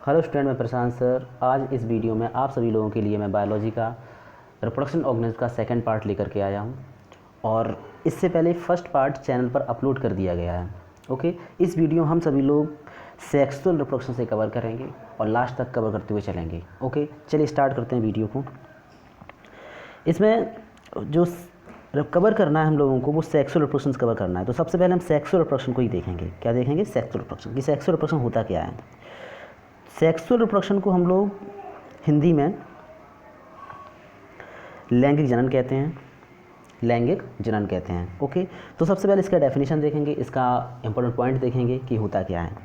Hello student, मैं प्रशांत sir. आज इस वीडियो में आप सभी लोगों के लिए मैं बायोलॉजी का रिप्रोडक्शन ऑर्गेनिज्म का सेकंड पार्ट लेकर के आया हूं और इससे पहले फर्स्ट पार्ट चैनल पर अपलोड कर दिया गया है। ओके, इस वीडियो हम सभी लोग सेक्सुअल रिप्रोडक्शन से कवर करेंगे और लास्ट तक कवर करते हुए चलेंगे। ओके, चलिए स्टार्ट करते हैं वीडियो को। इसमें जो कवर करना है हम लोगों को वो सेक्सुअल रिप्रोडक्शन कवर करना है। तो सबसे पहले हम सेक्सुअल रिप्रोडक्शन को ही देखेंगे। क्या देखेंगे? Sexual reproduction. कि सेक्सुअल रिप्रोडक्शन होता क्या है। सेक्सुअल रिप्रोडक्शन को हम लोग हिंदी में लैंगिक जनन कहते हैं। लैंगिक जनन कहते हैं। ओके, तो सबसे पहले इसका डेफिनेशन देखेंगे, इसका इंपॉर्टेंट पॉइंट देखेंगे कि होता क्या है।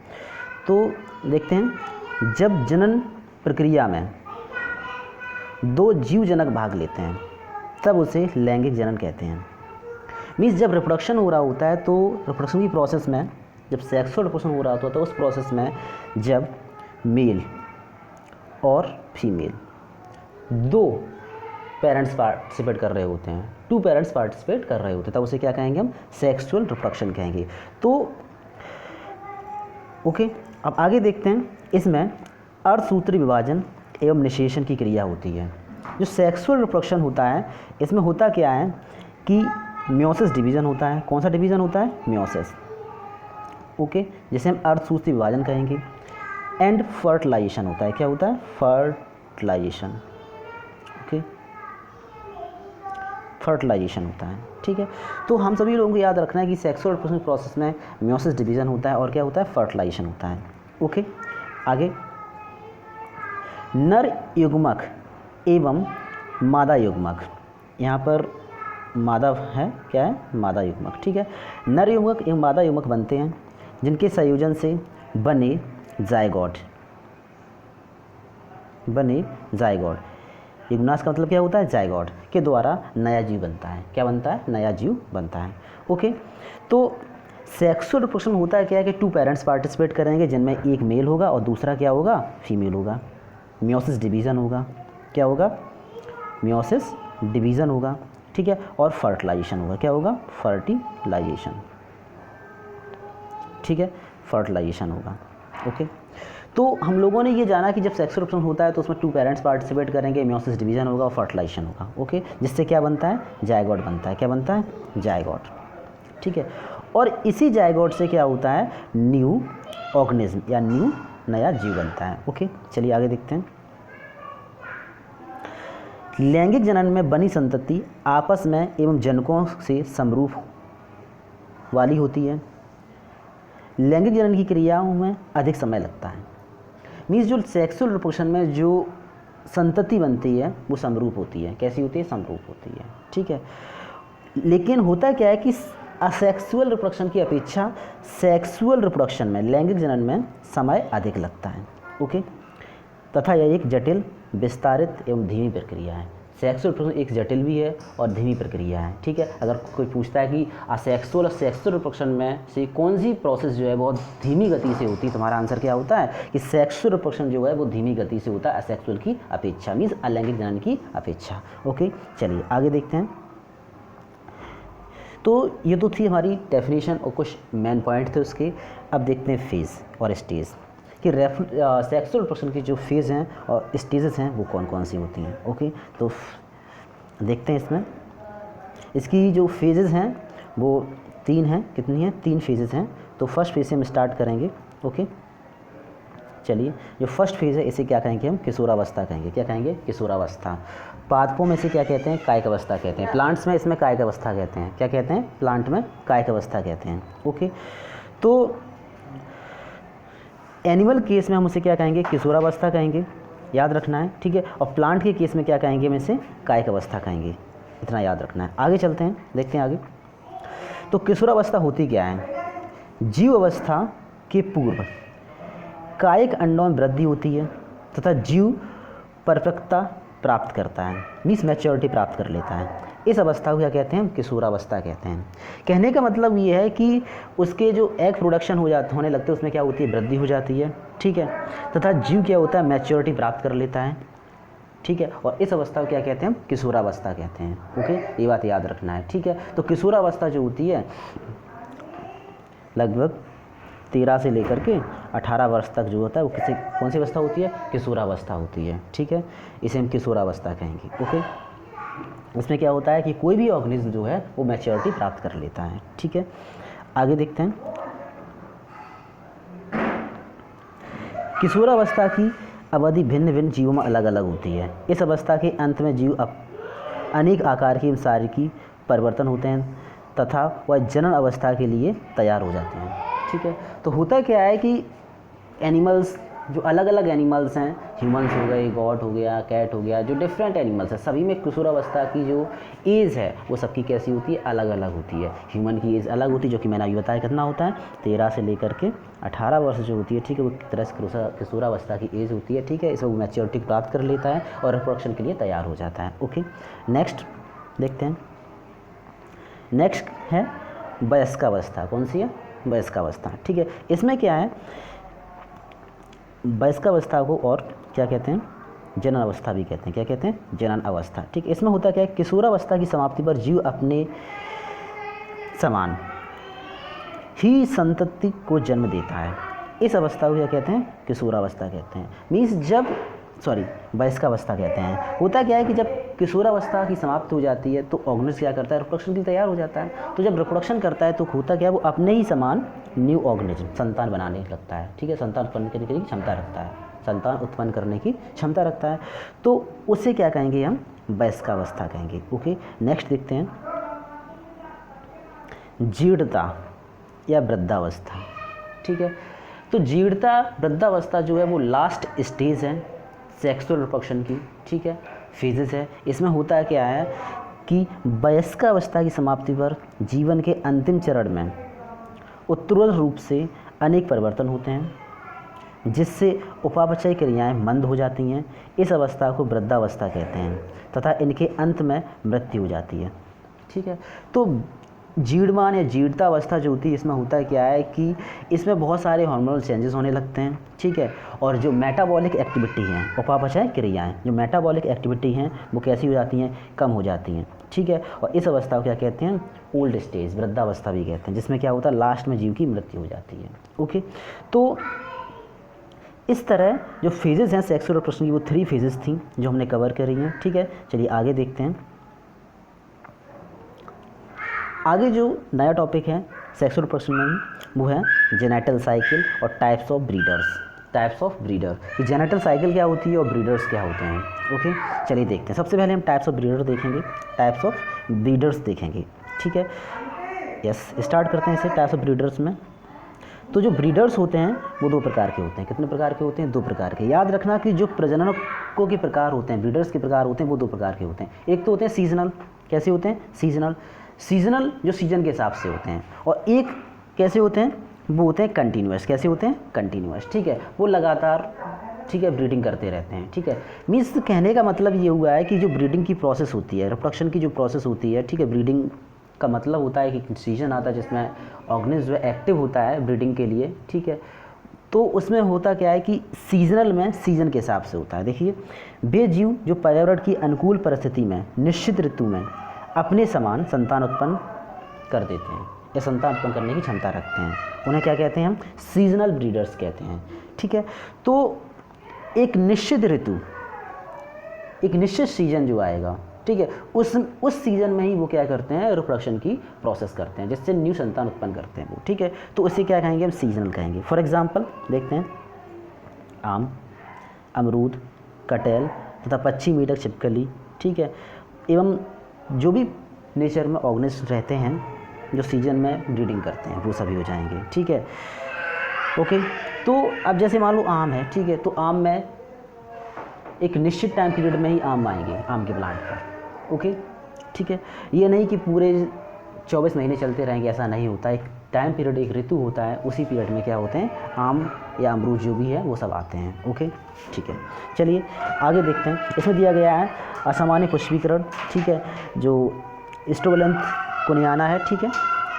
तो देखते हैं, जब जनन प्रक्रिया में दो जीवजनक भाग लेते हैं तब उसे लैंगिक जनन कहते हैं। मीन्स जब रिप्रोडक्शन हो रहा होता है तो रिप्रोडक्शन की प्रोसेस में, जब सेक्सुअल रिप्रोडक्शन हो रहा होता है तो उस प्रोसेस में जब मेल और फीमेल दो पेरेंट्स पार्टिसिपेट कर रहे होते हैं, टू पेरेंट्स पार्टिसिपेट कर रहे होते हैं, तब उसे क्या कहेंगे? हम सेक्सुअल रिप्रोडक्शन कहेंगे। तो ओके, अब आगे देखते हैं। इसमें अर्धसूत्री विभाजन एवं निषेचन की क्रिया होती है। जो सेक्सुअल रिप्रोडक्शन होता है इसमें होता क्या है कि मियोसिस डिवीज़न होता है। कौन सा डिवीज़न होता है? मियोसिस। ओके, जिसे हम अर्धसूत्री विभाजन कहेंगे। एंड फर्टिलाइजेशन होता है। क्या होता है? फर्टिलाइजेशन। ओके, फर्टिलाइजेशन होता है। ठीक है, तो हम सभी लोगों को याद रखना है कि सेक्सुअल रिप्रोडक्शन प्रोसेस में मियोसिस डिवीज़न होता है और क्या होता है? फर्टिलाइजेशन होता है। ओके, आगे नर युग्मक एवं मादा युग्मक। यहाँ पर मादा है, क्या है? मादा युग्मक। ठीक है, नर युग्मक एवं मादा युग्मक बनते हैं जिनके संयोजन से बने जायगोट। युग्मनाश का मतलब क्या होता है? जायगोट के द्वारा नया जीव बनता है। क्या बनता है? नया जीव बनता है। ओके, तो सेक्सुअल रिप्रोडक्शन होता है क्या है कि टू पेरेंट्स पार्टिसिपेट करेंगे जिनमें एक मेल होगा और दूसरा क्या होगा? फीमेल होगा। मियोसिस डिवीज़न होगा। क्या होगा? मियोसिस डिवीज़न होगा। ठीक है, और फर्टिलाइजेशन होगा। क्या होगा? फर्टिलाइजेशन। ठीक है, फर्टिलाइजेशन होगा। ओके, तो हम लोगों ने ये जाना कि जब सेक्सुअल रिप्रोडक्शन होता है तो उसमें टू पेरेंट्स पार्टिसिपेट करेंगे, मियोसिस डिवीज़न होगा और फर्टिलाइजेशन होगा। ओके, जिससे क्या बनता है? जायगोट बनता है। क्या बनता है? जायगोट। ठीक है, और इसी जायगोट से क्या होता है? न्यू ऑर्गेनिज्म या न्यू नया जीव बनता है। ओके, चलिए आगे देखते हैं। लैंगिक जनन में बनी संतति आपस में एवं जनकों से समरूप वाली होती है। लैंगिक जनन की क्रियाओं में अधिक समय लगता है। मीन्स जो सेक्सुअल रिप्रोडक्शन में जो संतति बनती है वो समरूप होती है। कैसी होती है? समरूप होती है। ठीक है, लेकिन होता क्या है कि असेक्सुअल रिप्रोडक्शन की अपेक्षा सेक्सुअल रिप्रोडक्शन में, लैंगिक जनन में समय अधिक लगता है। ओके, तथा यह एक जटिल, विस्तारित एवं धीमी प्रक्रिया है। सेक्सुअल रिप्रोडक्शन एक जटिल भी है और धीमी प्रक्रिया है। ठीक है, अगर कोई पूछता है कि असेक्सुअल और सेक्सुअल रिप्रोडक्शन में से कौन सी प्रोसेस जो है बहुत धीमी गति से होती है, तुम्हारा आंसर क्या होता है कि सेक्सुअल रिप्रोडक्शन जो है वो धीमी गति से होता है असेक्सुअल की अपेक्षा, मीन्स अलैंगिक जनन की अपेक्षा। ओके, चलिए आगे देखते हैं। तो ये तो थी हमारी डेफिनेशन और कुछ मेन पॉइंट थे उसके। अब देखते हैं फेज़ और स्टेज कि सेक्सुअल रिप्रोडक्शन की जो फेज़ हैं और स्टेजेस हैं वो कौन कौन सी होती हैं। ओके, तो देखते हैं इसमें। इसकी जो फेजेस हैं वो तीन हैं। कितनी हैं? तीन फेजेस हैं। तो फर्स्ट फेज से हम स्टार्ट करेंगे। ओके, चलिए, जो फर्स्ट फेज़ है इसे क्या कहेंगे? हम किशोरावस्था कहेंगे। क्या कहेंगे? किशोरावस्था। पादपों में से क्या कहते हैं? कायिक अवस्था कहते हैं। प्लांट्स में इसमें कायिक अवस्था कहते हैं। क्या कहते हैं? प्लांट में कायिक अवस्था कहते हैं। ओके, तो एनिमल केस में हम उसे क्या कहेंगे? किशोरावस्था कहेंगे, याद रखना है। ठीक है, और प्लांट के केस में क्या कहेंगे? हम इसे कायिक अवस्था कहेंगे। इतना याद रखना है। आगे चलते हैं, देखते हैं आगे। तो किशोरावस्था होती क्या है? जीव अवस्था के पूर्व कायिक अंडों में वृद्धि होती है तथा जीव परिपक्वता प्राप्त करता है, मीन्स मैच्योरिटी प्राप्त कर लेता है। इस अवस्था को क्या कहते हैं? किशोरावस्था कहते हैं। कहने का मतलब ये है कि उसके जो एग प्रोडक्शन होने लगते हैं उसमें क्या होती है? वृद्धि हो जाती है। ठीक है, तथा जीव क्या होता है? मैच्योरिटी प्राप्त कर लेता है। ठीक है, और इस अवस्था को क्या कहते हैं? हम किशोरावस्था कहते हैं। ओके, ये बात याद रखना है। ठीक है, तो किशोरावस्था जो होती है लगभग 13 से लेकर के 18 वर्ष तक जो होता है वो कौन सी अवस्था होती है? किशोरावस्था होती है। ठीक है, इसे हम किशोरावस्था कहेंगे। ओके, इसमें क्या होता है कि कोई भी ऑर्गेनिज्म जो है वो मैच्योरिटी प्राप्त कर लेता है। ठीक है, आगे देखते हैं। किशोरावस्था की अवधि भिन्न भिन्न जीवों में अलग अलग होती है। इस अवस्था के अंत में जीव अनेक आकार की शारीरिक परिवर्तन होते हैं तथा वह जनन अवस्था के लिए तैयार हो जाते हैं। ठीक है, तो होता क्या है कि एनिमल्स जो अलग अलग एनिमल्स हैं, ह्यूमंस हो गए, गॉट हो गया, कैट हो गया, जो डिफरेंट एनिमल्स हैं, सभी में किशोरावस्था की जो एज है वो सबकी कैसी होती है? अलग अलग होती है। ह्यूमन की एज अलग होती है, जो कि मैंने अभी बताया कितना होता है, 13 से लेकर के 18 वर्ष जो होती है। ठीक है, वो एक तरह से किशोरावस्था की एज होती है। ठीक है, इसमें वो मैच्योरिटी प्राप्त कर लेता है और रिप्रोडक्शन के लिए तैयार हो जाता है। ओके, नेक्स्ट देखते हैं। नेक्स्ट है वयस्कावस्था। कौन सी है? वयस्कावस्था। ठीक है, इसमें क्या है, वयस्कावस्था को और क्या कहते हैं? जनन अवस्था भी कहते हैं। क्या कहते हैं? जनन अवस्था। ठीक है, इसमें होता क्या है, किशोरावस्था की समाप्ति पर जीव अपने समान ही संतति को जन्म देता है। इस अवस्था को क्या कहते हैं? किशोरावस्था कहते हैं। मीन्स वयस्कावस्था कहते हैं। होता क्या है कि जब किशोरावस्था की समाप्ति हो जाती है तो ऑर्गेनिज्म क्या करता है? रिप्रोडक्शन के लिए तैयार हो जाता है। तो जब रिप्रोडक्शन करता है तो होता क्या है, वो अपने ही समान न्यू ऑर्गेनिज्म संतान बनाने लगता है। ठीक है, संतान उत्पन्न करने की क्षमता रखता है, संतान उत्पन्न करने की क्षमता रखता है। तो उसे क्या कहेंगे हम? वयस्कावस्था कहेंगे। ओके, नेक्स्ट देखते हैं, जीर्णता या वृद्धावस्था। ठीक है, तो जीर्णता वृद्धावस्था जो है वो लास्ट स्टेज है सेक्सुअल रिप्रोडक्शन की। ठीक है, फेजेस है। इसमें होता क्या है कि वयस्कावस्था की समाप्ति पर जीवन के अंतिम चरण में उत्तरोत्तर रूप से अनेक परिवर्तन होते हैं जिससे उपापचय क्रियाएं मंद हो जाती हैं। इस अवस्था को वृद्धावस्था कहते हैं तथा इनके अंत में मृत्यु हो जाती है। ठीक है, तो जीर्णमान या जीर्णता अवस्था जो होती है, इसमें होता क्या है कि इसमें बहुत सारे हार्मोनल चेंजेस होने लगते हैं। ठीक है, और जो मेटाबॉलिक एक्टिविटी हैं, उपापचय क्रियाएं, जो मेटाबॉलिक एक्टिविटी हैं वो कैसी हो जाती हैं? कम हो जाती हैं। ठीक है, और इस अवस्था को क्या कहते हैं? ओल्ड स्टेज, वृद्धावस्था भी कहते हैं, जिसमें क्या होता है, लास्ट में जीव की मृत्यु हो जाती है। ओके, तो इस तरह जो फेजेस हैं सेक्सुअल रिप्रोडक्शन की, वो 3 फेजेस थी जो हमने कवर करी हैं। ठीक है, चलिए आगे देखते हैं। आगे जो नया टॉपिक है सेक्सुअल रिप्रोडक्शन में, वो है जेनेटल साइकिल और types of breeders. Types of breeder, कि जेनेटल साइकिल क्या होती है और ब्रीडर्स क्या होते हैं। ओके, चलिए देखते हैं। सबसे पहले हम टाइप्स ऑफ ब्रीडर देखेंगे, टाइप्स ऑफ ब्रीडर्स देखेंगे। ठीक है, यस, स्टार्ट करते हैं इसे। टाइप्स ऑफ ब्रीडर्स में तो जो ब्रीडर्स होते हैं वो 2 प्रकार के होते हैं। कितने प्रकार के होते हैं? 2 प्रकार के। याद रखना कि जो प्रजनकों के प्रकार होते हैं, ब्रीडर्स के प्रकार होते हैं, वो 2 प्रकार के होते हैं। एक तो होते हैं सीजनल। कैसे होते हैं? सीजनल जो सीजन के हिसाब से होते हैं। और एक कैसे होते हैं? वो होते हैं कंटिन्यूअस। कैसे होते हैं? कंटिन्यूअस। ठीक है, वो लगातार, ठीक है, ब्रीडिंग करते रहते हैं। ठीक है, मीन्स कहने का मतलब ये हुआ है कि जो ब्रीडिंग की प्रोसेस होती है, रिप्रोडक्शन की जो प्रोसेस होती है, ठीक है, ब्रीडिंग का मतलब होता है कि सीजन आता है जिसमें ऑर्गेनिज्म जो है एक्टिव होता है ब्रीडिंग के लिए। ठीक है, तो उसमें होता क्या है कि सीजनल में सीजन के हिसाब से होता है। देखिए, वे जीव जो पर्यावरण की अनुकूल परिस्थिति में निश्चित ऋतु में अपने समान संतान उत्पन्न कर देते हैं या संतान उत्पन्न करने की क्षमता रखते हैं, उन्हें क्या कहते हैं? हम सीजनल ब्रीडर्स कहते हैं। ठीक है, तो एक निश्चित ऋतु, एक निश्चित सीजन जो आएगा, ठीक है, उस सीजन में ही वो क्या करते हैं? रिप्रोडक्शन की प्रोसेस करते हैं, जिससे न्यू संतान उत्पन्न करते हैं वो। ठीक है, तो इसे क्या कहेंगे? हम सीजनल कहेंगे। फॉर एग्जांपल देखते हैं, आम, अमरूद, कटहल तथा पक्षी, मेढक, छिपकली। ठीक है, एवं जो भी नेचर में ऑर्गेनिज्म रहते हैं जो सीजन में ब्रीडिंग करते हैं, वो सभी हो जाएंगे। ठीक है, ओके, तो अब जैसे मान लो आम है। ठीक है, तो आम में एक निश्चित टाइम पीरियड में ही आम आएंगे, आम के प्लांट पर। ओके, ठीक है, ये नहीं कि पूरे 24 महीने चलते रहेंगे, ऐसा नहीं होता। एक टाइम पीरियड, एक ऋतु होता है, उसी पीरियड में क्या होते हैं? आम या अमरूद जो भी है वो सब आते हैं। ओके, ठीक है, चलिए आगे देखते हैं। इसमें दिया गया है असामान्य पुष्पीकरण। ठीक है, जो स्ट्रोबलेंथ कोनियाना है, ठीक है,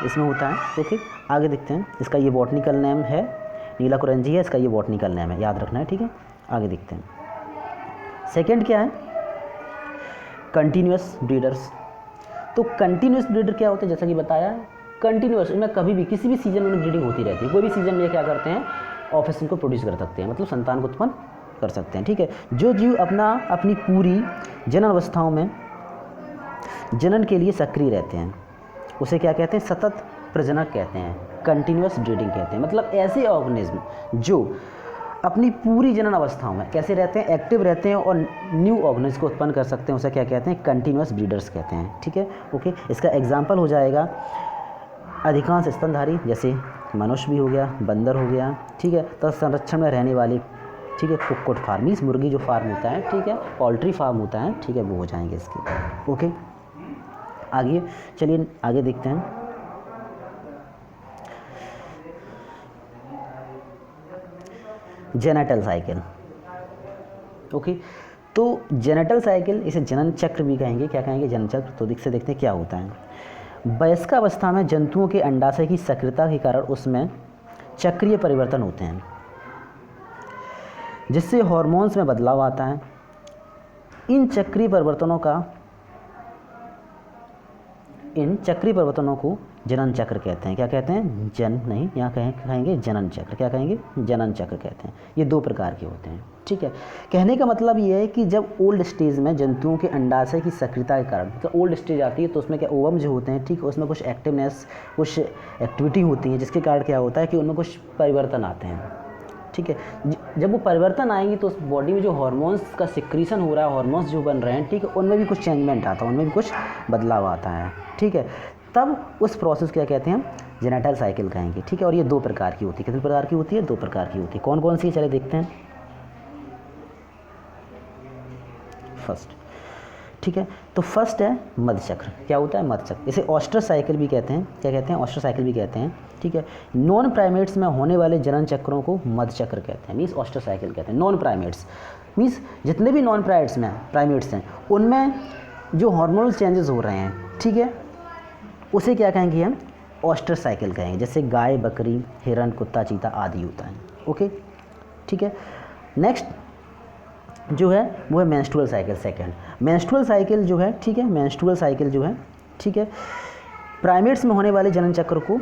इसमें होता है। ओके, आगे देखते हैं। इसका ये बॉटनिकल नेम है, नीला कुरंजी है, इसका ये बॉटनिकल नेम है, याद रखना है। ठीक है, आगे देखते हैं। सेकंड क्या है? Continuous breeders. तो कंटिन्यूअस ब्रीडर क्या होते हैं? जैसा कि बताया, कंटिन्यूअस, इनमें कभी भी किसी भी सीजन में ब्रीडिंग होती रहती है। कोई भी सीजन में क्या करते हैं? ऑफस्प्रिंग को प्रोड्यूस कर सकते हैं, मतलब संतान को उत्पन्न कर सकते हैं। ठीक है, जो जीव अपनी पूरी जनन अवस्थाओं में जनन के लिए सक्रिय रहते हैं उसे क्या कहते हैं? सतत प्रजनक कहते हैं, कंटिन्यूअस ब्रीडिंग कहते हैं। मतलब ऐसे ऑर्गेनिज्म जो अपनी पूरी जनन अवस्थाओं में कैसे रहते हैं? एक्टिव रहते हैं और न्यू ऑर्गेनिज्म को उत्पन्न कर सकते हैं, उसे क्या कहते हैं? कंटिन्यूअस ब्रीडर्स कहते हैं। ठीक है, ओके। इसका एग्जाम्पल हो जाएगा अधिकांश स्तनधारी, जैसे मनुष्य भी हो गया, बंदर हो गया। ठीक है, तथा संरक्षण में रहने वाले, ठीक है, कुक्कुट फार्म, मीन्स मुर्गी जो फार्म होता है, ठीक है, पोल्ट्री फार्म होता है, ठीक है, वो हो जाएंगे इसके। ओके, आगे चलिए आगे देखते हैं। Genital cycle. ओके, तो जेनेटल साइकिल, इसे जनन चक्र भी कहेंगे। क्या कहेंगे? जनन चक्र। तो से देखते हैं क्या होता है। वयस्कावस्था में जंतुओं के अंडाशय की सक्रियता के कारण उसमें चक्रीय परिवर्तन होते हैं, जिससे हार्मोन्स में बदलाव आता है। इन चक्रीय परिवर्तनों को जनन चक्र कहते हैं। क्या कहते हैं? यहाँ कहेंगे जनन चक्र। क्या कहेंगे? जनन चक्र कहते हैं। ये 2 प्रकार के होते हैं। ठीक है, कहने का मतलब ये है कि जब ओल्ड स्टेज में जंतुओं के अंडाशय की सक्रियता के कारण, तो ओल्ड स्टेज आती है तो उसमें क्या ओवम जो होते हैं, ठीक है, उसमें कुछ एक्टिवनेस, कुछ एक्टिविटी होती है, जिसके कारण क्या होता है कि उनमें कुछ परिवर्तन आते हैं। ठीक है, जब वो परिवर्तन आएंगे तो उस बॉडी में जो हार्मोन्स का सिक्रीशन हो रहा है, हार्मोन्स जो बन रहे हैं, ठीक है, उनमें भी कुछ चेंजमेंट आता है, उनमें भी कुछ बदलाव आता है। ठीक है, तब उस प्रोसेस क्या कहते हैं? जेनेटल साइकिल कहेंगे। ठीक है, और ये 2 प्रकार की होती है। कितने प्रकार की होती है? 2 प्रकार की होती है। कौन कौन सी? चले देखते हैं। फर्स्ट, ठीक है, तो फर्स्ट है मध्य चक्र। क्या होता है? मध्य चक्र। इसे ऑस्ट्रस साइकिल भी कहते हैं। क्या कहते हैं? ऑस्ट्रस साइकिल भी कहते हैं। ठीक है, नॉन प्राइमेट्स में होने वाले जनन चक्रों को मध्य चक्र कहते हैं, मीन्स ऑस्ट्रस साइकिल कहते हैं। नॉन प्राइमेट्स मीन्स जितने भी नॉन प्राइमेट्स हैं उनमें जो हार्मोनल चेंजेस हो रहे हैं, ठीक है, उसे क्या कहेंगे हम? ऑस्ट्रस साइकिल कहेंगे। जैसे गाय, बकरी, हिरन, कुत्ता, चीता आदि होता है। ओके, ठीक है। नेक्स्ट जो है वो है menstrual cycle. Second menstrual cycle जो है, ठीक है, मेंस्ट्रुअल साइकिल जो है, ठीक है, प्राइमेट्स में होने वाले जनन चक्र को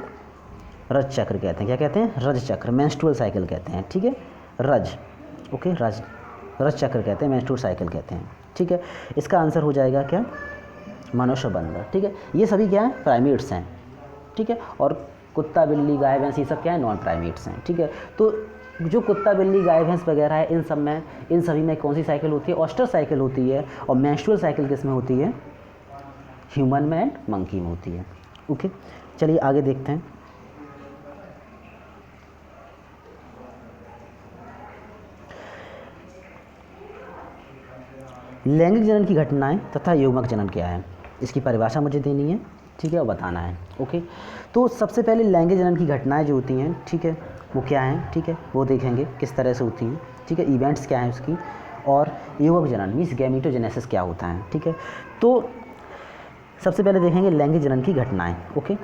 रज चक्र कहते हैं। क्या कहते हैं? रज चक्र, मेंस्ट्रुअल साइकिल कहते हैं। ठीक है, रज, ओके, रज चक्र कहते हैं, मेंस्ट्रुअल साइकिल कहते हैं। ठीक है, इसका आंसर हो जाएगा क्या? मनुष्य, बंदर। ठीक है, ये सभी क्या है? प्राइमेट्स हैं। ठीक है, और कुत्ता, बिल्ली, गाय, भैंस, ये सब क्या है? नॉन प्राइमेट्स हैं। ठीक है, तो जो कुत्ता, बिल्ली, गाय, भैंस वगैरह है, इन सभी में कौन सी साइकिल होती है? ऑस्ट्रस साइकिल होती है। और मेंस्ट्रुअल साइकिल किस में होती है? ह्यूमन में एंड मंकी में होती है। ओके, चलिए आगे देखते हैं। लैंगिक जनन की घटनाएं तथा युग्मक जनन क्या है, इसकी परिभाषा मुझे देनी है। ठीक है, और बताना है। ओके, तो सबसे पहले लैंगिक जनन की घटनाएं जो होती हैं, ठीक है, वो क्या हैं? ठीक है, वो देखेंगे किस तरह से होती हैं। ठीक है, इवेंट्स क्या हैं उसकी, और युग्मक जनन मीन्स गैमेटोजेनेसिस क्या होता है। ठीक है, तो सबसे पहले देखेंगे लैंगिक जनन की घटनाएं। ओके,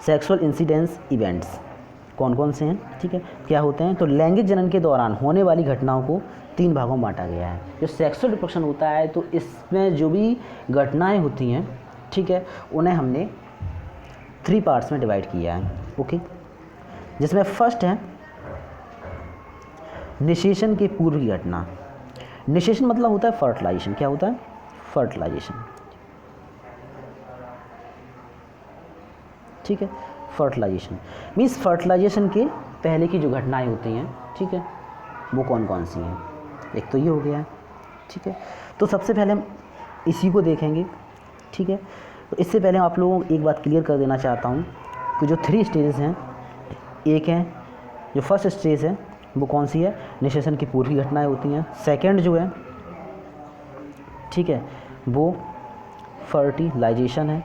सेक्सुअल इंसिडेंस इवेंट्स कौन कौन से हैं? ठीक है, क्या होते हैं? तो लैंगिक जनन के दौरान होने वाली घटनाओं को 3 भागों में बांटा गया है। जो सेक्सुअल रिप्रोडक्शन होता है, तो इसमें जो भी घटनाएं होती हैं, ठीक है, उन्हें हमने 3 पार्ट्स में डिवाइड किया है। ओके, जिसमें फर्स्ट है निषेचन के पूर्व की घटना। निषेचन मतलब होता है फर्टिलाइजेशन। क्या होता है? फर्टिलाइजेशन। ठीक है, फर्टिलाइजेशन मीन्स फर्टिलाइजेशन के पहले की जो घटनाएं होती हैं, ठीक है, वो कौन कौन सी हैं? एक तो ये हो गया है। ठीक है, तो सबसे पहले हम इसी को देखेंगे। ठीक है, तो इससे पहले आप लोगों को एक बात क्लियर कर देना चाहता हूँ कि जो 3 स्टेजेस हैं, एक है जो फर्स्ट स्टेज है वो कौन सी है? निषेचन की पूर्व की घटनाएं होती हैं। सेकंड जो है, ठीक है, वो फर्टिलाइजेशन है।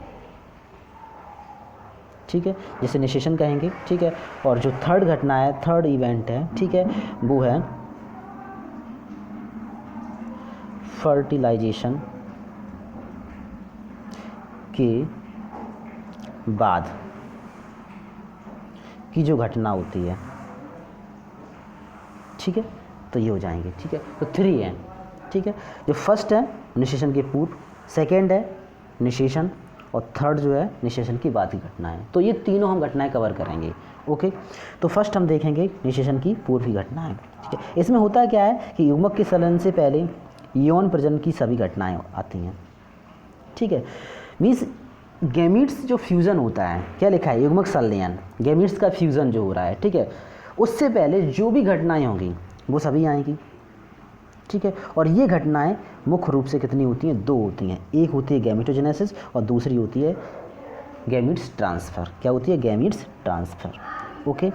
ठीक है, जिसे निषेचन कहेंगे। ठीक है, और जो थर्ड घटना है, थर्ड इवेंट है, ठीक है, वो है फर्टिलाइजेशन के बाद की जो घटना होती है। ठीक है, तो ये हो जाएंगे। ठीक है, तो 3 हैं। ठीक है, जो फर्स्ट है निषेचन के पूर्व, सेकेंड है निषेचन, और थर्ड जो है निषेचन की बाद की घटना है। तो ये तीनों हम घटनाएं कवर करेंगे। ओके, तो फर्स्ट हम देखेंगे निषेचन की पूर्व की घटनाएं। ठीक है, इसमें होता क्या है कि युग्मक के संलयन से पहले यौन प्रजनन की सभी घटनाएं आती हैं। ठीक है, मीन्स गैमीट्स जो फ्यूज़न होता है, क्या लिखा है, युग्मक संलयन, गैमीट्स का फ्यूज़न जो हो रहा है, ठीक है, उससे पहले जो भी घटनाएं होंगी वो सभी आएंगी। ठीक है, और ये घटनाएं मुख्य रूप से कितनी होती हैं, दो होती हैं। एक होती है गैमेटोजेनेसिस और दूसरी होती है गैमीट्स ट्रांसफ़र। क्या होती है, gametes transfer. Okay,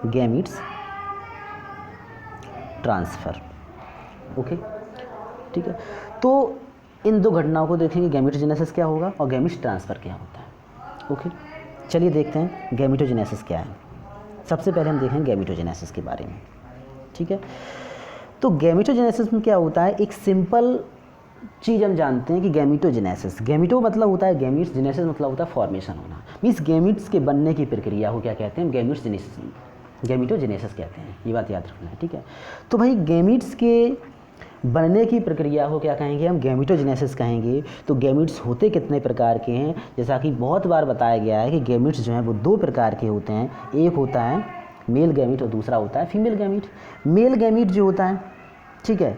gametes transfer. Okay, ठीक है, तो इन दो घटनाओं को देखेंगे, गैमेटोजेनेसिस क्या होगा और गैमीट्स ट्रांसफ़र क्या होता है। ओके, चलिए देखते हैं गैमेटोजेनेसिस क्या है। सबसे पहले हम देखेंगे गैमेटोजेनेसिस के बारे में। ठीक है, तो गैमेटोजेनेसिस में क्या होता है, एक सिंपल चीज़ हम जानते हैं कि गैमेटोजेनेसिस, गैमेटो मतलब होता है गैमीट्स, जेनेसिस मतलब होता है फॉर्मेशन होना। मीन्स गैमीट्स के बनने की प्रक्रिया को क्या कहते हैं, गैमीट्स जेनेसिस, गैमेटोजेनेसिस कहते हैं। ये बात याद रखना है। ठीक है, तो भाई गैमीट्स के बनने की प्रक्रिया को क्या कहेंगे, हम गैमेटोजेनेसिस कहेंगे। तो गैमीट्स होते कितने प्रकार के हैं, जैसा कि बहुत बार बताया गया है कि गैमीट्स जो हैं वो दो प्रकार के होते हैं। एक होता है मेल गैमीट और दूसरा होता है फीमेल गैमीट। मेल गैमीट जो होता है, ठीक है,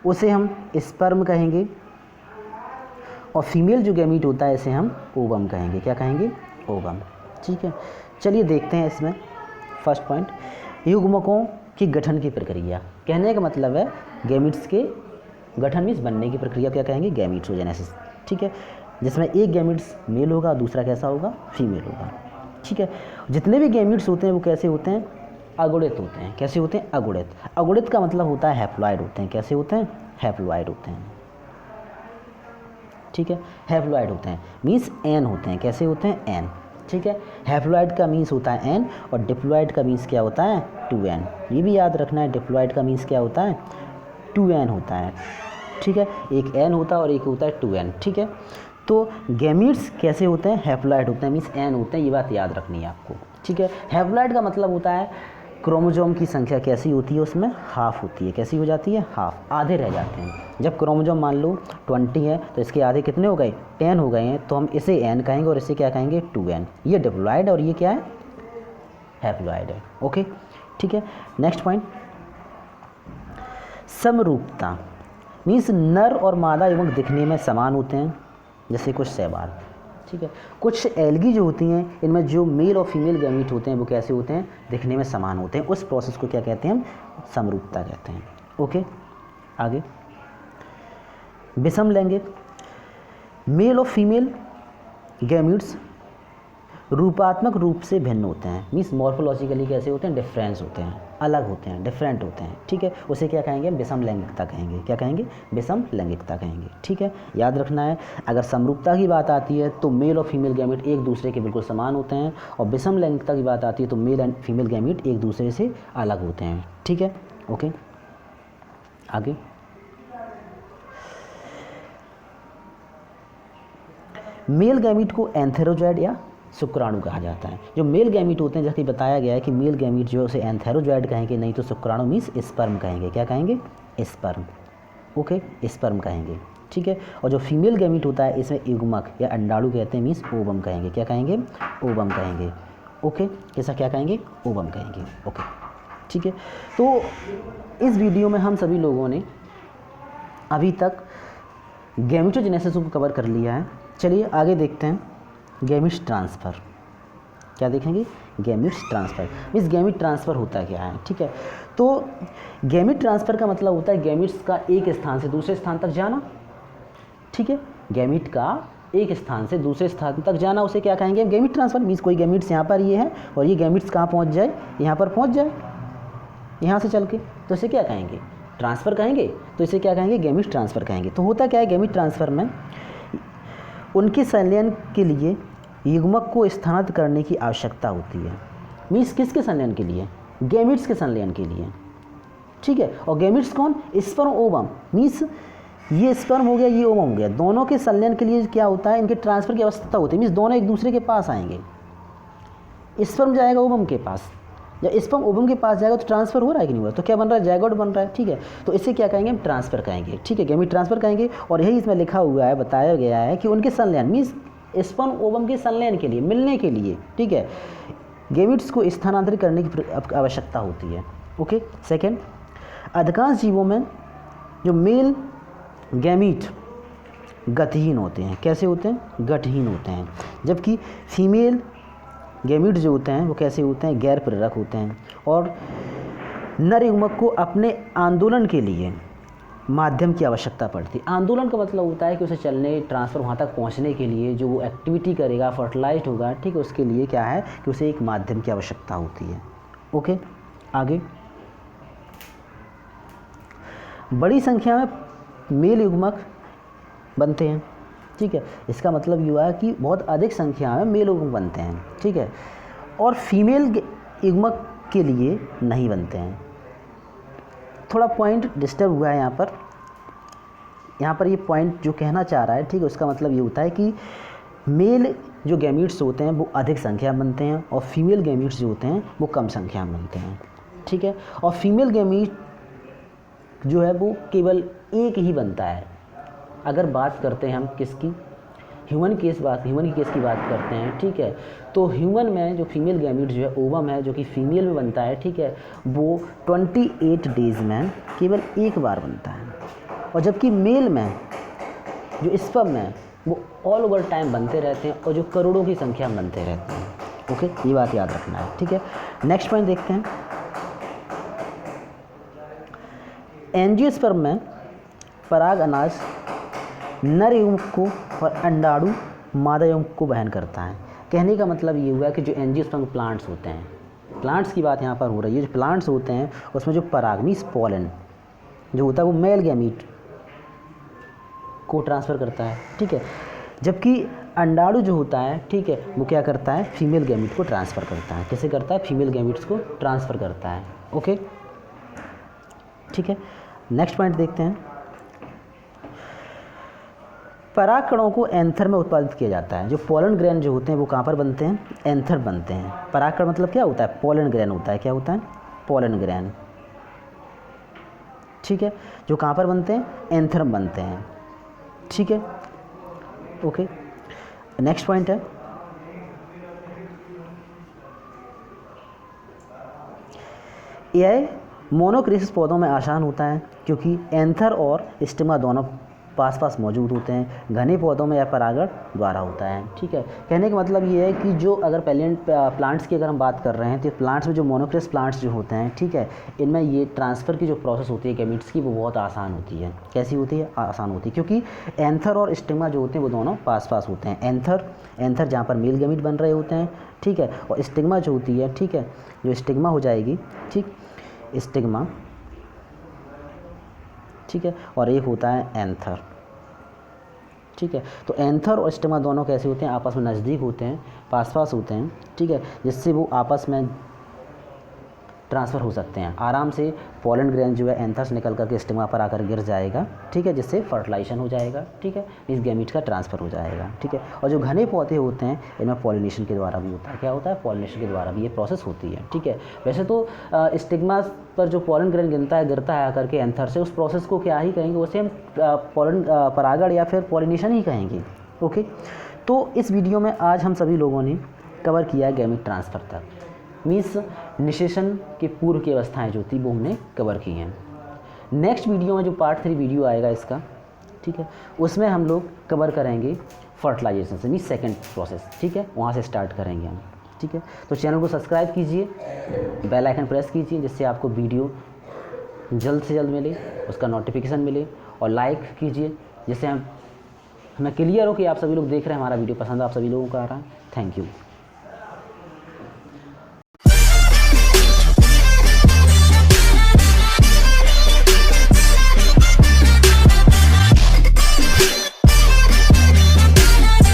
उसे हम स्पर्म कहेंगे, और फीमेल जो गैमीट होता है इसे हम ओवम कहेंगे। क्या कहेंगे, ओवम। ठीक है, चलिए देखते हैं इसमें फर्स्ट पॉइंट, युग्मकों की गठन की प्रक्रिया। कहने का मतलब है गैमीट्स के गठन मीन्स बनने की प्रक्रिया क्या कहेंगे, गैमेटोजेनेसिस। ठीक है, जिसमें एक गैमीट्स मेल होगा, दूसरा कैसा होगा, फीमेल होगा। ठीक है, जितने भी गैमीट्स होते हैं वो कैसे होते हैं, अगुणित होते हैं। कैसे होते हैं, अगुणित। अगुणित का मतलब होता है हैप्लॉइड होते हैं। कैसे होते हैं, हैप्लॉइड होते हैं। ठीक है, हैप्लॉइड होते हैं मीन्स एन होते हैं। कैसे होते हैं, एन। ठीक है, हैप्लॉइड का मीन्स होता है एन और डिप्लॉइड का मीन्स क्या होता है, 2n। ये भी याद रखना है, डिप्लॉइड का मीन्स क्या होता है, 2n होता है। ठीक है, एक n होता है और एक होता है 2n। ठीक है, तो गैमीट्स कैसे होते हैं, हैप्लॉइड होते हैं मीन्स n होते हैं। ये बात याद रखनी है आपको। ठीक है, हैप्लॉइड का मतलब होता है क्रोमोजोम की संख्या कैसी होती है, उसमें हाफ होती है। कैसी हो जाती है, हाफ, आधे रह जाते हैं। जब क्रोमोजोम मान लो 20 है तो इसके आधे कितने हो गए, 10 हो गए हैं, तो हम इसे n कहेंगे और इसे क्या कहेंगे, 2n। ये डिप्लॉइड और ये क्या है, हैप्लॉइड है। ओके, ठीक है, नेक्स्ट पॉइंट, समरूपता मीन्स नर और मादा एवं दिखने में समान होते हैं, जैसे कुछ शैवाल। ठीक है, कुछ एल्गी जो होती हैं इनमें जो मेल और फीमेल गैमीट होते हैं वो कैसे होते हैं, दिखने में समान होते हैं। उस प्रोसेस को क्या कहते हैं, हम समरूपता कहते हैं। ओके, आगे, विषम लैंगिक, मेल और फीमेल गैमीट्स रूपात्मक रूप से भिन्न होते हैं। मीन्स मॉर्फोलॉजिकली कैसे होते हैं, डिफरेंस होते हैं, अलग होते हैं, डिफरेंट होते हैं। ठीक है, उसे क्या कहेंगे, विषम लैंगिकता कहेंगे। क्या कहेंगे, विषम लैंगिकता कहेंगे। ठीक है, याद रखना है, अगर समरूपता की बात आती है तो मेल और फीमेल गैमीट एक दूसरे के बिल्कुल समान होते हैं, और विषम लैंगिकता की बात आती है तो मेल एंड फीमेल गैमीट एक दूसरे से अलग होते हैं। ठीक है, ओके, आगे, मेल गैमीट को एंथेरोजॉइड या शुक्राणु कहा जाता है। जो मेल गैमीट होते हैं, जैसे बताया गया है कि मेल गैमीट जो उसे एंथेरोजॉइड कहेंगे, नहीं तो शुक्राणु मीन्स स्पर्म कहेंगे। क्या कहेंगे, स्पर्म। ओके, स्पर्म कहेंगे। ठीक है, और जो फीमेल गैमीट होता है इसमें युग्मक या अंडाणु कहते हैं, मीन्स ओवम कहेंगे। क्या कहेंगे, ओवम कहेंगे। ओके, कैसा क्या कहेंगे, ओवम कहेंगे। ओके, ठीक है, तो इस वीडियो में हम सभी लोगों ने अभी तक गैमेटोजेनेसिस को कवर कर लिया है। चलिए आगे देखते हैं गैमीट्स ट्रांसफ़र। क्या देखेंगे, gametes transfer means gamete transfer होता क्या है। ठीक है, तो गैमीट ट्रांसफ़र का मतलब होता है गैमीट्स का एक स्थान से दूसरे स्थान तक जाना। ठीक है, गैमीट का एक स्थान से दूसरे स्थान तक जाना, उसे क्या कहेंगे, गैमीट ट्रांसफ़र। मीन्स कोई गैमीट्स यहाँ पर ये है और ये गैमीट्स कहाँ पहुँच जाए, यहाँ पर पहुँच जाए, यहाँ से चल के, तो इसे क्या कहेंगे, ट्रांसफ़र कहेंगे। तो इसे क्या कहेंगे, गैमीट ट्रांसफ़र कहेंगे। तो होता क्या है, गैमीट ट्रांसफ़र में उनके संलयन के लिए युग्मक को स्थानांतरित करने की आवश्यकता होती है। मीन्स किसके संलयन के लिए, गैमीट्स के संलयन के लिए। ठीक है, और गैमीट्स कौन, स्पर्म ओवम। मीन्स ये स्पर्म हो गया, ये ओवम हो गया, दोनों के संलयन के लिए क्या होता है, इनके ट्रांसफ़र की आवश्यकता होती है। मीन्स दोनों एक दूसरे के पास आएंगे, स्पर्म जाएगा ओवम के पास, जब स्पर्म ओवम के पास जाएगा तो ट्रांसफ़र हो रहा है कि नहीं हो रहा, तो क्या बन रहा है, जायगोट बन रहा है। ठीक है, तो इसे क्या कहेंगे हम, ट्रांसफ़र कहेंगे। ठीक है, गैमीट ट्रांसफ़र कहेंगे। और यही इसमें लिखा हुआ है, बताया गया है कि उनके संलयन मीन्स स्पर्म ओवम के संलयन के लिए, मिलने के लिए, ठीक है, गैमीट्स को स्थानांतरित करने की आवश्यकता होती है। ओके। सेकेंड, अधिकांश जीवों में जो मेल गैमीट गतिहीन होते हैं। कैसे होते हैं, गतिहीन होते हैं, जबकि फीमेल गैमीट जो होते हैं वो कैसे होते हैं, गैर प्रेरक होते हैं। और नर युग्मक को अपने आंदोलन के लिए माध्यम की आवश्यकता पड़ती है। आंदोलन का मतलब होता है कि उसे चलने, ट्रांसफ़र वहाँ तक पहुँचने के लिए जो वो एक्टिविटी करेगा, फर्टिलाइज होगा, ठीक है, उसके लिए क्या है कि उसे एक माध्यम की आवश्यकता होती है। ओके, आगे। बड़ी संख्या में मेल युग्मक बनते हैं। ठीक है, इसका मतलब ये हुआ है कि बहुत अधिक संख्या में मेल युग्मक बनते हैं। ठीक है, और फीमेल युग्मक के लिए नहीं बनते हैं। थोड़ा पॉइंट डिस्टर्ब हुआ है यहाँ पर ये पॉइंट जो कहना चाह रहा है, ठीक है, उसका मतलब ये होता है कि मेल जो गैमीट्स होते हैं वो अधिक संख्या में बनते हैं और फीमेल गैमीट्स जो होते हैं वो कम संख्या में बनते हैं। ठीक है, और फीमेल गैमीट जो है वो केवल एक ही बनता है। अगर बात करते हैं हम किसकी, ह्यूमन की केस की बात करते हैं। ठीक है, तो ह्यूमन में जो फीमेल गैमीट जो है, ओवम है, जो कि फीमेल में बनता है, ठीक है, वो 28 डेज़ में केवल एक बार बनता है। और जबकि मेल में जो स्पर्म है वो ऑल ओवर टाइम बनते रहते हैं और जो करोड़ों की संख्या में बनते रहते हैं। ओके, ये बात याद रखना है। ठीक है, नेक्स्ट पॉइंट देखते हैं। एंजियोस्पर्म में पराग अनाज नर युग्मक को और अंडाणु मादा युग्मक को वहन करता है। कहने का मतलब ये हुआ कि जो एंजियोस्पर्म प्लांट्स होते हैं, प्लांट्स की बात यहाँ पर हो रही है, जो प्लांट्स होते हैं उसमें जो पराग मीन्स पॉलन जो होता है वो मेल गैमीट को ट्रांसफ़र करता है। ठीक है, जबकि अंडाणु जो होता है, ठीक है, वो क्या करता है, फीमेल गैमीट को ट्रांसफ़र करता है। कैसे करता है, फीमेल गैमीट्स को ट्रांसफ़र करता है। ओके, ठीक है, नेक्स्ट पॉइंट देखते हैं। पराग कणों को एंथर में उत्पादित किया जाता है। जो पोलन ग्रेन जो होते हैं वो कहाँ पर बनते हैं, एंथर बनते हैं। पराग कण मतलब क्या होता है, पोलन ग्रेन होता है। क्या होता है, पोलन ग्रेन। ठीक है, जो कहाँ पर बनते हैं, एंथर में बनते हैं। ठीक है, ओके, नेक्स्ट पॉइंट है यह मोनोक्रिसिस पौधों में आसान होता है क्योंकि एंथर और स्टिग्मा दोनों पास पास मौजूद होते हैं। घने पौधों में यह परागण द्वारा होता है। ठीक है, कहने का मतलब ये है कि जो अगर पैलियंट प्लांट्स की अगर हम बात कर रहे हैं तो प्लांट्स में जो मोनोक्रिस प्लांट्स जो होते हैं, ठीक है, इनमें ये ट्रांसफ़र की जो प्रोसेस होती है गैमीट्स की वो बहुत आसान होती है। कैसी होती है, आसान होती है, क्योंकि एंथर और स्टिग्मा जो होते हैं वो दोनों पास पास होते हैं। एंथर जहाँ पर मेल गैमीट बन रहे होते हैं, ठीक है, और स्टिग्मा जो होती है, ठीक है, जो स्टिग्मा हो जाएगी, ठीक, स्टिग्मा, ठीक है, और एक होता है एंथर। ठीक है, तो एंथर और स्टिग्मा दोनों कैसे होते हैं, आपस में नज़दीक होते हैं, पास पास होते हैं। ठीक है, जिससे वो आपस में ट्रांसफ़र हो सकते हैं आराम से। पोलन ग्रेन जो है एंथर से निकल करके स्टिग्मा पर आकर गिर जाएगा। ठीक है, जिससे फर्टिलाइजेशन हो जाएगा। ठीक है, इस गैमीट का ट्रांसफ़र हो जाएगा। ठीक है, और जो घने पौधे होते हैं इनमें पॉलिनेशन के द्वारा भी होता है। क्या होता है, पॉलिनेशन के द्वारा भी ये प्रोसेस होती है। ठीक है, वैसे तो स्टिग्मा पर जो पोलन ग्रेन गिरता है आकर के एंथर से, उस प्रोसेस को क्या ही कहेंगे, उसे हम पोलन परागण या फिर पॉलिनेशन ही कहेंगे। ओके, तो इस वीडियो में आज हम सभी लोगों ने कवर किया गैमीट ट्रांसफ़र तक, मीन्स निषेचन के पूर्व की अवस्थाएं जो थी वो हमने कवर की हैं। नेक्स्ट वीडियो में जो पार्ट 3 वीडियो आएगा इसका, ठीक है, उसमें हम लोग कवर करेंगे फर्टिलाइजेशन से, मीन्स सेकंड प्रोसेस। ठीक है, वहाँ से स्टार्ट करेंगे हम। ठीक है, तो चैनल को सब्सक्राइब कीजिए, बेल आइकन प्रेस कीजिए, जिससे आपको वीडियो जल्द से जल्द मिले, उसका नोटिफिकेशन मिले, और लाइक कीजिए जिससे हमें क्लियर हो कि आप सभी लोग देख रहे हैं, हमारा वीडियो पसंद आप सभी लोगों को आ रहा है। Thank you.